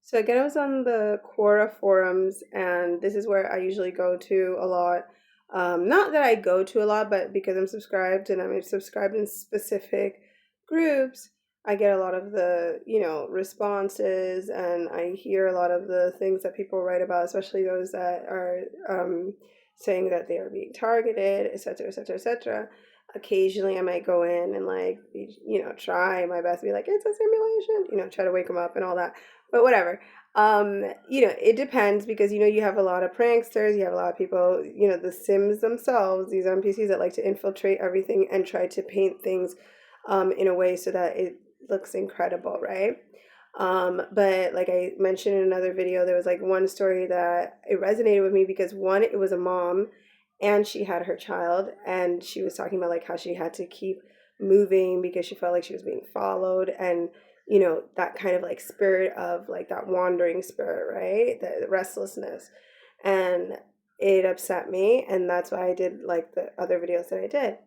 So again, I was on the Quora forums, and this is where I usually go to a lot. Not that I go to a lot, but because I'm subscribed and I'm subscribed in specific groups, I get a lot of the, responses, and I hear a lot of the things that people write about, especially those that are saying that they are being targeted, etc., etc., etc. Occasionally, I might go in and try my best to be like, it's a simulation, try to wake them up and all that, but whatever. It depends because you have a lot of pranksters, you have a lot of people, the Sims themselves, these NPCs that like to infiltrate everything and try to paint things in a way so that it looks incredible, right? But like I mentioned in another video, there was like one story that it resonated with me because one, it was a mom and she had her child, and she was talking about like how she had to keep moving because she felt like she was being followed, and that kind of like spirit of like that wandering spirit, right? The restlessness. And it upset me, and that's why I did like the other videos that I did.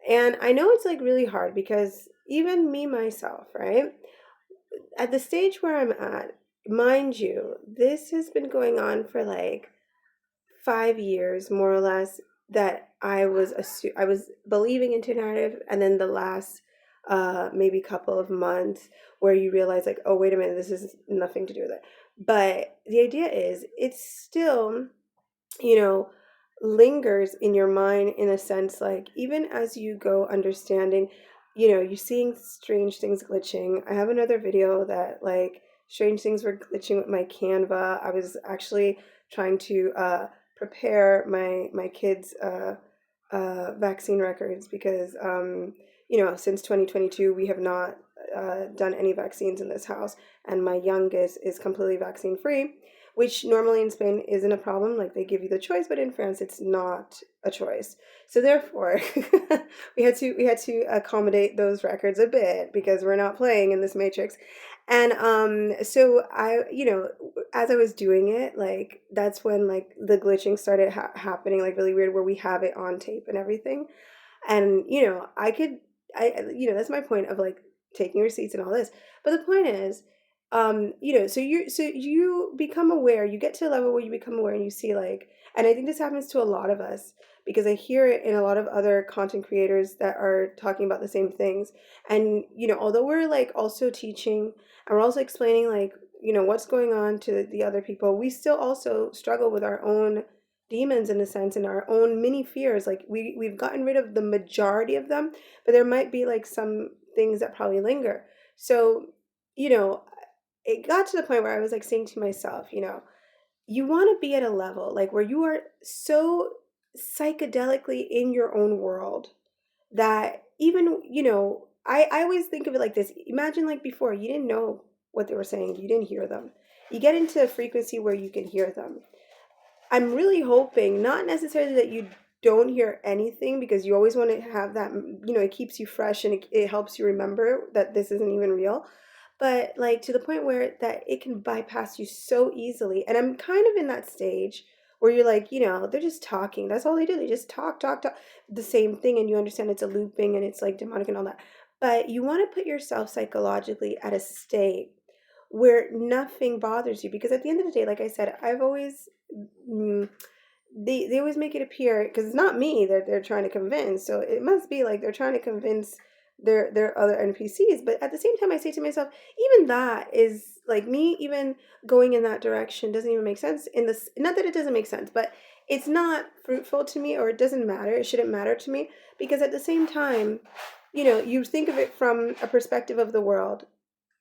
And I know it's like really hard because even me myself, right? At the stage where I'm at, mind you, this has been going on for like 5 years more or less, that I was believing into narrative, and then the last maybe couple of months where you realize like, oh wait a minute, this is nothing to do with it. But the idea is it's still, you know lingers in your mind, in a sense, like even as you go understanding, you're seeing strange things glitching. I have another video that like strange things were glitching with my Canva. I was actually trying to prepare my kids vaccine records because since 2022 we have not done any vaccines in this house, and my youngest is completely vaccine free, which normally in Spain isn't a problem. Like they give you the choice, but in France it's not a choice. So therefore, we had to accommodate those records a bit because we're not playing in this matrix. And so as I was doing it, like that's when like the glitching started happening, like really weird, where we have it on tape and everything. And that's my point of like taking receipts and all this. But the point is, so you become aware, you get to a level where you become aware and you see like, and I think this happens to a lot of us because I hear it in a lot of other content creators that are talking about the same things. And although we're like also teaching and we're also explaining like, what's going on to the other people, we still also struggle with our own demons, in a sense, and our own mini fears. Like we've gotten rid of the majority of them, but there might be like some things that probably linger. So you know it got to the point where I was like saying to myself, you want to be at a level like where you are so psychedelically in your own world that even, I always think of it like this. Imagine like before, you didn't know what they were saying, you didn't hear them. You get into a frequency where you can hear them. I'm really hoping, not necessarily that you don't hear anything, because you always want to have that, it keeps you fresh and it helps you remember that this isn't even real. But like to the point where that it can bypass you so easily. And I'm kind of in that stage where you're like, they're just talking. That's all they do. They just talk, talk, talk the same thing. And you understand it's a looping and it's like demonic and all that. But you want to put yourself psychologically at a state where nothing bothers you, because at the end of the day, like I said, I've always mm, they always make it appear, because it's not me that they're trying to convince, so it must be like they're trying to convince their other NPCs. But at the same time, I say to myself, even that is like me even going in that direction doesn't even make sense. In this, not that it doesn't make sense, but it's not fruitful to me, or it doesn't matter, it shouldn't matter to me, because at the same time, you think of it from a perspective of the world.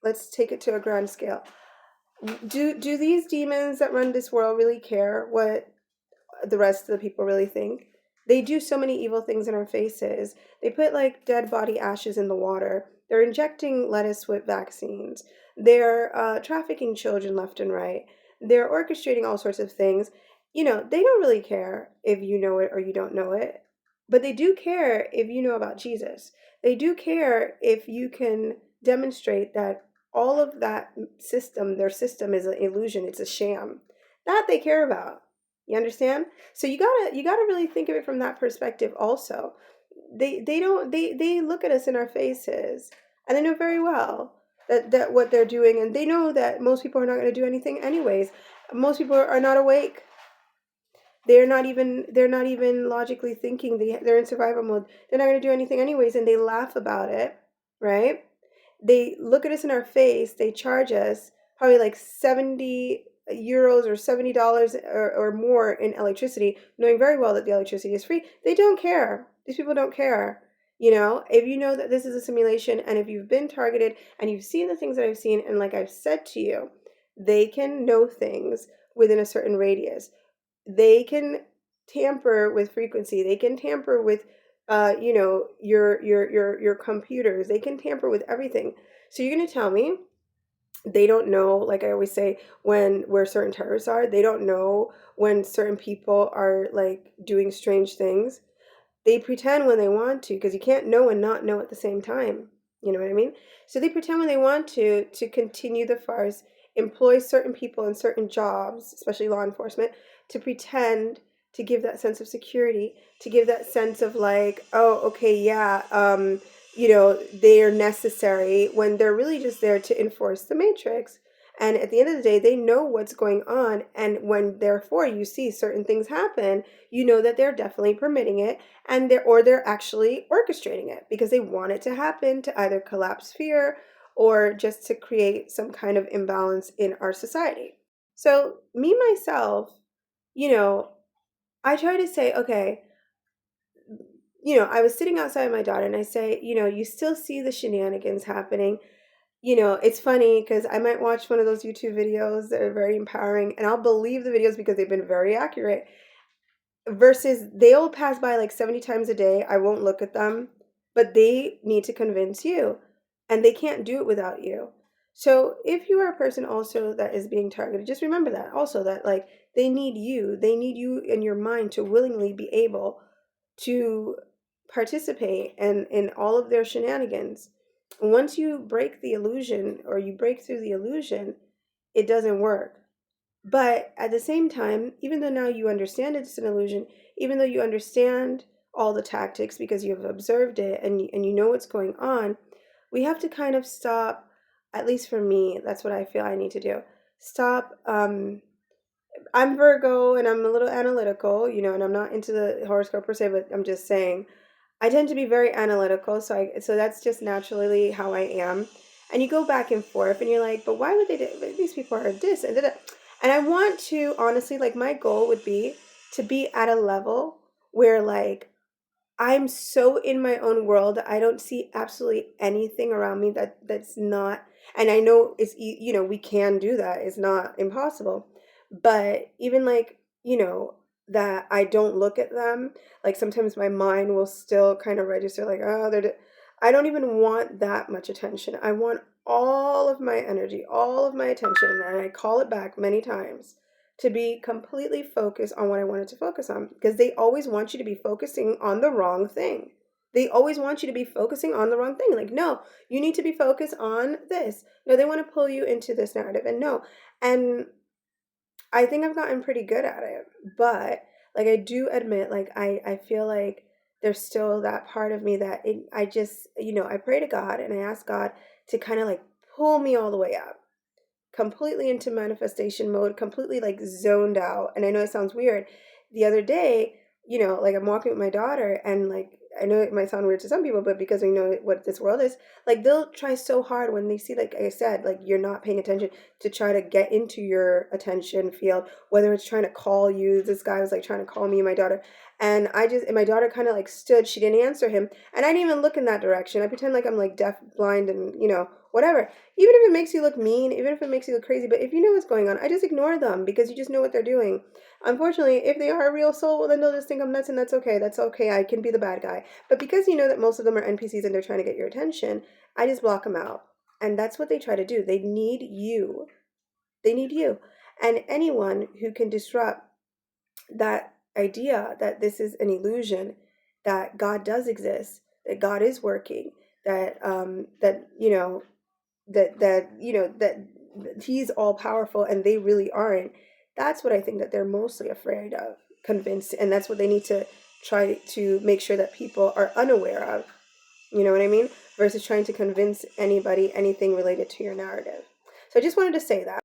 Let's take it to a grand scale. Do these demons that run this world really care what the rest of the people really think? They do so many evil things in our faces. They put like dead body ashes in the water. They're injecting lettuce with vaccines. They're trafficking children left and right. They're orchestrating all sorts of things. They don't really care if you know it or you don't know it, but they do care if you know about Jesus. They do care if you can demonstrate that all of that system, their system, is an illusion, it's a sham. That they care about. You understand? So you gotta really think of it from that perspective also. They don't they look at us in our faces, and they know very well that what they're doing, and they know that most people are not going to do anything anyways. Most people are not awake. They're not even logically thinking. They're in survival mode. They're not going to do anything anyways, and they laugh about it, right? They look at us in our face. They charge us probably like 70 euros or $70 or more in electricity, knowing very well that the electricity is free. They don't care. These people don't care. If you know that this is a simulation, and if you've been targeted and you've seen the things that I've seen, and like I've said to you, they can know things within a certain radius. They can tamper with frequency. They can tamper with your computers. They can tamper with everything. So you're going to tell me they don't know, like I always say, where certain terrorists are. They don't know when certain people are like doing strange things. They pretend when they want to, because you can't know and not know at the same time. You know what I mean? So they pretend when they want to continue the farce, employ certain people in certain jobs, especially law enforcement, to pretend to give that sense of security, to give that sense of like, oh, okay, yeah, they are necessary, when they're really just there to enforce the matrix. And at the end of the day, they know what's going on. And when therefore you see certain things happen, you know that they're definitely permitting it, and they're actually orchestrating it because they want it to happen to either collapse fear or just to create some kind of imbalance in our society. So me myself, you know, I try to say, okay, I was sitting outside with my daughter and I say, you still see the shenanigans happening. It's funny because I might watch one of those YouTube videos that are very empowering, and I'll believe the videos because they've been very accurate, versus they'll pass by like 70 times a day. I won't look at them, but they need to convince you, and they can't do it without you. So if you are a person also that is being targeted, just remember that also, that like they need you in your mind to willingly be able to participate in all of their shenanigans. Once you break the illusion, or you break through the illusion, it doesn't work. But at the same time, even though now you understand it's an illusion, even though you understand all the tactics because you've observed it, and you know what's going on, we have to kind of stop. At least for me, that's what I feel I need to do. Stop. I'm Virgo and I'm a little analytical, and I'm not into the horoscope per se, but I'm just saying I tend to be very analytical, so that's just naturally how I am. And you go back and forth, and you're like, but why would they do? These people are this and that. And I want to honestly, like, my goal would be to be at a level where like I'm so in my own world that I don't see absolutely anything around me that's not. And I know we can do that. It's not impossible. But even like, that I don't look at them. Like sometimes my mind will still kind of register like, oh, I don't even want that much attention. I want all of my energy, all of my attention, and I call it back many times to be completely focused on what I wanted to focus on, because they always want you to be focusing on the wrong thing. They always want you to be focusing on the wrong thing. Like, no, you need to be focused on this. No, they want to pull you into this narrative. And no. And I think I've gotten pretty good at it. But like I do admit, like I feel like there's still that part of me that I just, I pray to God and I ask God to kind of like pull me all the way up, completely into manifestation mode, completely like zoned out. And I know it sounds weird. The other day, like I'm walking with my daughter, and like I know it might sound weird to some people, but because we know what this world is, like they'll try so hard when they see, like I said, like you're not paying attention, to try to get into your attention field, whether it's trying to call you. This guy was like trying to call me and my daughter. And my daughter kind of like stood, she didn't answer him. And I didn't even look in that direction. I pretend like I'm like deaf, blind, and whatever. Even if it makes you look mean, even if it makes you look crazy, but if you know what's going on, I just ignore them because you just know what they're doing. Unfortunately, if they are a real soul, well, then they'll just think I'm nuts, and that's okay. That's okay. I can be the bad guy. But because you know that most of them are NPCs and they're trying to get your attention, I just block them out. And that's what they try to do. They need you. They need you. And anyone who can disrupt that idea that this is an illusion, that God does exist, that God is working, that that he's all powerful and they really aren't. That's what I think that they're mostly afraid of, convinced, and that's what they need to try to make sure that people are unaware of. You know what I mean? versus trying to convince anybody anything related to your narrative. So I just wanted to say that.